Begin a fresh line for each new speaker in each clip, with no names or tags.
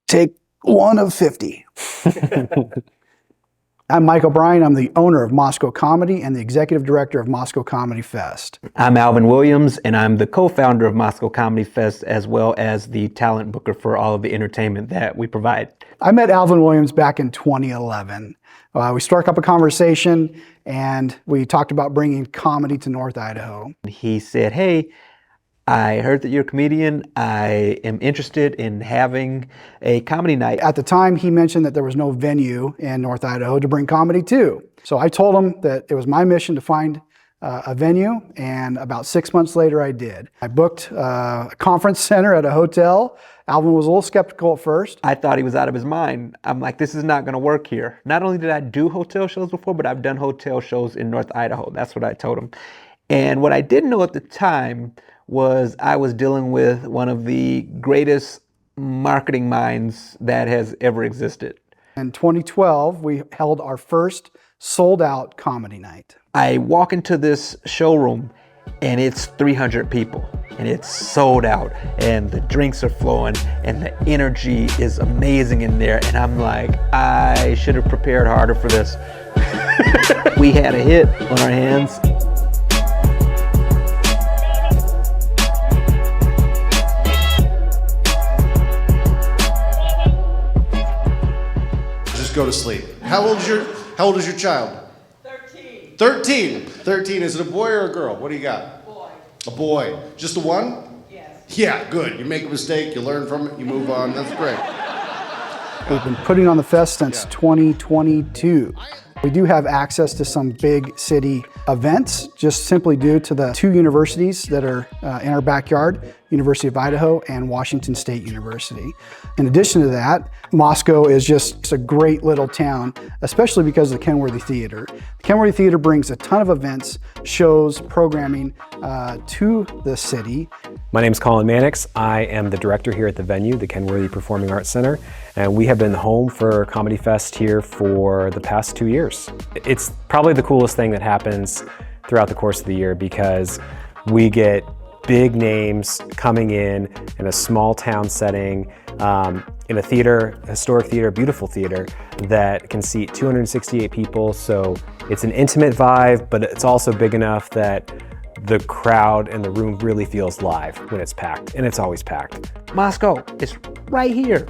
Take one of 50. I'm Mike O'Brien. I'm the owner of Moscow Comedy and the executive director of Moscow Comedy Fest.
I'm Alvin Williams, and I'm the co-founder of Moscow Comedy Fest, as well as the talent booker for all of the entertainment that we provide.
I met Alvin Williams back in 2011. We struck up a conversation, and we talked about bringing comedy to North Idaho.
He said, "Hey, I heard that you're a comedian. I am interested in having a comedy night."
At the time, he mentioned that there was no venue in North Idaho to bring comedy to. So I told him that it was my mission to find a venue, and about 6 months later, I did. I booked a conference center at a hotel. Alvin was a little skeptical at first.
I thought he was out of his mind. I'm like, this is not going to work here. Not only did I do hotel shows before, but I've done hotel shows in North Idaho. That's what I told him. And what I didn't know at the time was I was dealing with one of the greatest marketing minds that has ever existed.
In 2012, we held our first sold-out comedy night.
I walk into this showroom and it's 300 people and it's sold out and the drinks are flowing and the energy is amazing in there, and I'm like, I should have prepared harder for this. We had a hit on our hands.
Go to sleep. How old is your child?
13.
13. 13. Is it a boy or a girl? What do you got?
Boy.
A boy. Just the one?
Yes.
Yeah, good. You make a mistake, you learn from it, you move on. That's great.
We've been putting on the fest since 2022. We do have access to some big city events, just simply due to the two universities that are in our backyard, University of Idaho and Washington State University. In addition to that, Moscow is just a great little town, especially because of the Kenworthy Theater. The Kenworthy Theater brings a ton of events, shows, programming to the city.
My name is Colin Mannix. I am the director here at the venue, the Kenworthy Performing Arts Center, and we have been home for Comedy Fest here for the past 2 years. It's probably the coolest thing that happens throughout the course of the year because we get big names coming in a small town setting, in a theater, a historic theater, beautiful theater that can seat 268 people. So it's an intimate vibe, but it's also big enough that the crowd and the room really feels live when it's packed, and it's always packed.
Moscow is right here,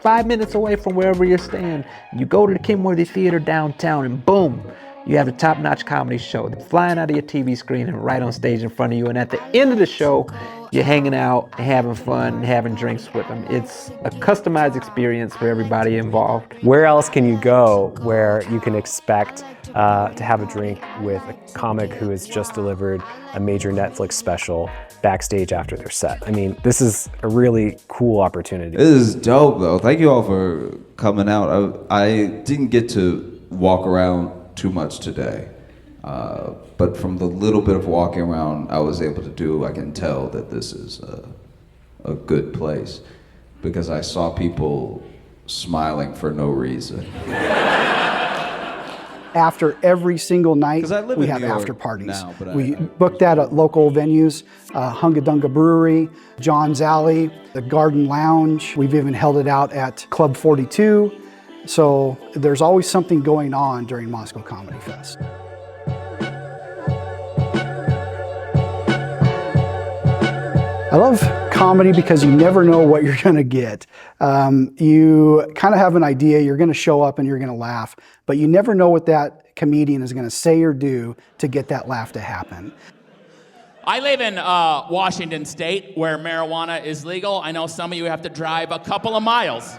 5 minutes away from wherever you're staying. You go to the Kenworthy Theater downtown and boom, you have a top-notch comedy show flying out of your TV screen and right on stage in front of you. And at the end of the show, you're hanging out, having fun, having drinks with them. It's a customized experience for everybody involved.
Where else can you go where you can expect to have a drink with a comic who has just delivered a major Netflix special backstage after their set? I mean, this is a really cool opportunity.
This is dope, though. Thank you all for coming out. I didn't get to walk around too much today, but from the little bit of walking around I was able to do, I can tell that this is a good place because I saw people smiling for no reason.
After every single night, we have after parties. We booked that at local venues, Hunga Dunga Brewery, John's Alley, the Garden Lounge. We've even held it out at Club 42. So there's always something going on during Moscow Comedy Fest. I love comedy because you never know what you're going to get. You kind of have an idea, you're going to show up and you're going to laugh, but you never know what that comedian is going to say or do to get that laugh to happen.
I live in Washington State, where marijuana is legal. I know some of you have to drive a couple of miles.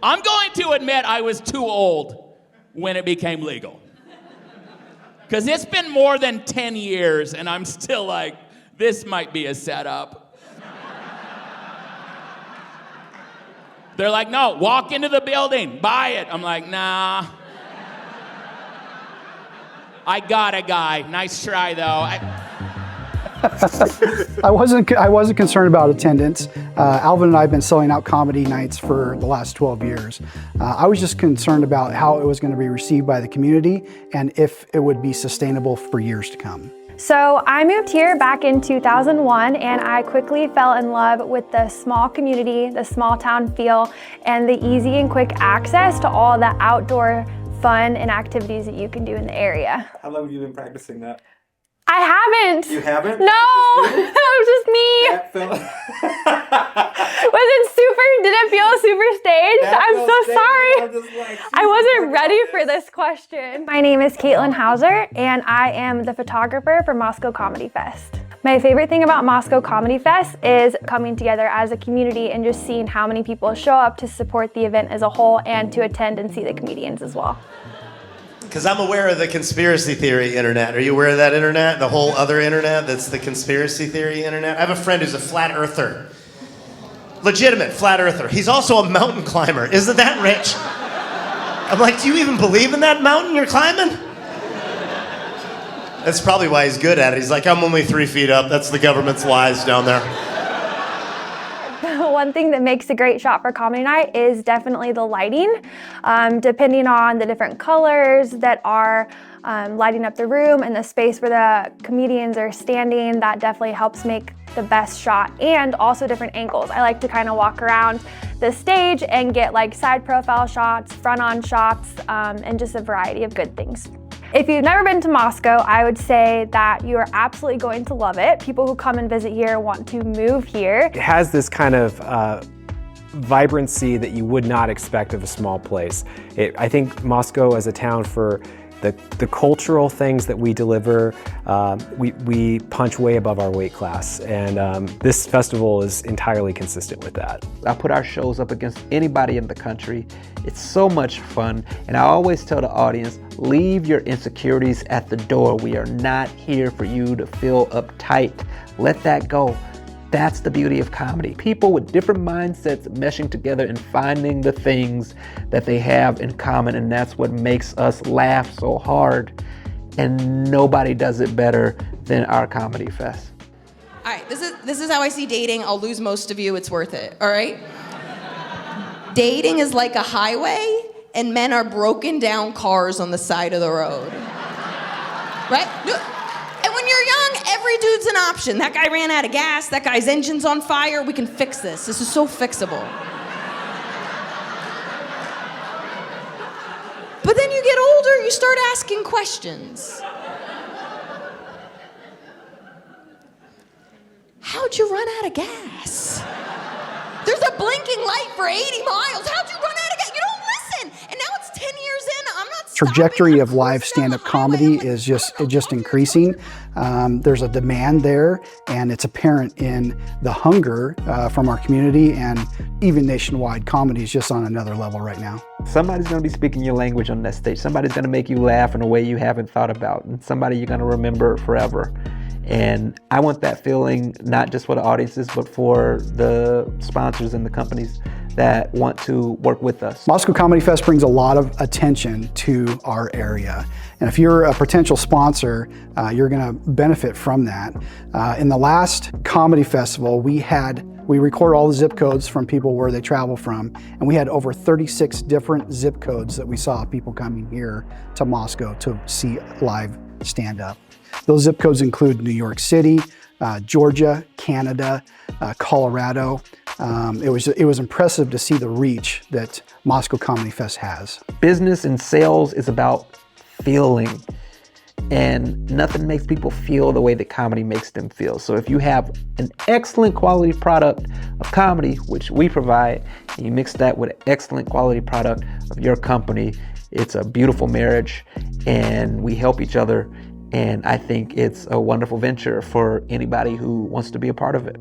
I'm going to admit I was too old when it became legal. Because it's been more than 10 years and I'm still like, this might be a setup. They're like, no, walk into the building, buy it. I'm like, nah. I got a guy. Nice try, though.
I wasn't concerned about attendance. Alvin and I have been selling out comedy nights for the last 12 years. I was just concerned about how it was going to be received by the community and if it would be sustainable for years to come.
So I moved here back in 2001 and I quickly fell in love with the small community, the small town feel, and the easy and quick access to all the outdoor fun and activities that you can do in the area.
How long have you been practicing that?
I haven't.
You haven't?
No, that was just me.
That felt...
Was it super, did it feel super staged? I'm so sorry. I wasn't ready for this question. My name is Caitlin Hauser and I am the photographer for Moscow Comedy Fest. My favorite thing about Moscow Comedy Fest is coming together as a community and just seeing how many people show up to support the event as a whole and to attend and see the comedians as well.
Because I'm aware of the conspiracy theory internet. Are you aware of that internet? The whole other internet that's the conspiracy theory internet? I have a friend who's a flat earther. Legitimate flat earther. He's also a mountain climber. Isn't that rich? I'm like, do you even believe in that mountain you're climbing? That's probably why he's good at it. He's like, I'm only 3 feet up. That's the government's lies down there.
One thing that makes a great shot for comedy night is definitely the lighting. Depending on the different colors that are lighting up the room and the space where the comedians are standing, that definitely helps make the best shot, and also different angles. I like to kind of walk around the stage and get like side profile shots, front on shots, and just a variety of good things. If you've never been to Moscow, I would say that you are absolutely going to love it. People who come and visit here want to move here.
It has this kind of vibrancy that you would not expect of a small place. I think Moscow as a town, for the cultural things that we deliver, we punch way above our weight class, and this festival is entirely consistent with that.
I put our shows up against anybody in the country. It's so much fun, and I always tell the audience, leave your insecurities at the door. We are not here for you to feel uptight. Let that go. That's the beauty of comedy. People with different mindsets meshing together and finding the things that they have in common, and that's what makes us laugh so hard. And nobody does it better than our Comedy Fest.
All right, this is how I see dating. I'll lose most of you, it's worth it, all right? Dating is like a highway, and men are broken down cars on the side of the road. Right? And when you're young, every dude's an option. That guy ran out of gas, that guy's engine's on fire, we can fix this. This is so fixable. But then you get older, you start asking questions. How'd you run out of gas? There's a blinking light for 80 miles. How'd you run out of gas? You don't listen. And now it's 10 years in, I'm not stopping.
Trajectory of live stand-up comedy is just increasing. There's a demand there, and it's apparent in the hunger from our community, and even nationwide, comedy is just on another level right now.
Somebody's gonna be speaking your language on that stage. Somebody's gonna make you laugh in a way you haven't thought about, and somebody you're gonna remember forever. And I want that feeling, not just for the audiences, but for the sponsors and the companies that want to work with us.
Moscow Comedy Fest brings a lot of attention to our area. And if you're a potential sponsor, you're gonna benefit from that. In the last comedy festival, we record all the zip codes from people where they travel from, and we had over 36 different zip codes that we saw people coming here to Moscow to see live stand-up. Those zip codes include New York City, Georgia, Canada, Colorado. It was impressive to see the reach that Moscow Comedy Fest has.
Business and sales is about feeling, and nothing makes people feel the way that comedy makes them feel. So if you have an excellent quality product of comedy, which we provide, and you mix that with an excellent quality product of your company, it's a beautiful marriage, and we help each other. And I think it's a wonderful venture for anybody who wants to be a part of it.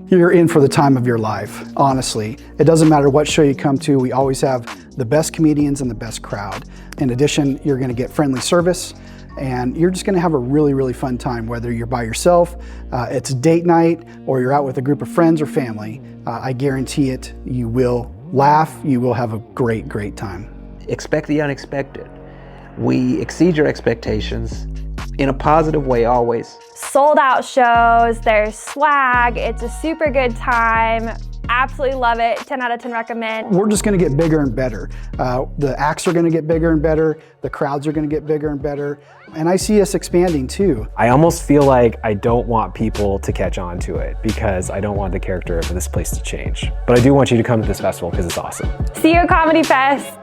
You're in for the time of your life, honestly. It doesn't matter what show you come to, we always have the best comedians and the best crowd. In addition, you're gonna get friendly service, and you're just gonna have a really, really fun time, whether you're by yourself, it's date night, or you're out with a group of friends or family. I guarantee it, you will laugh, you will have a great, great time.
Expect the unexpected. We exceed your expectations in a positive way always.
Sold out shows, there's swag, it's a super good time. Absolutely love it, 10 out of 10 recommend.
We're just gonna get bigger and better. The acts are gonna get bigger and better, the crowds are gonna get bigger and better, and I see us expanding too.
I almost feel like I don't want people to catch on to it because I don't want the character of this place to change. But I do want you to come to this festival because it's awesome.
See you at Comedy Fest.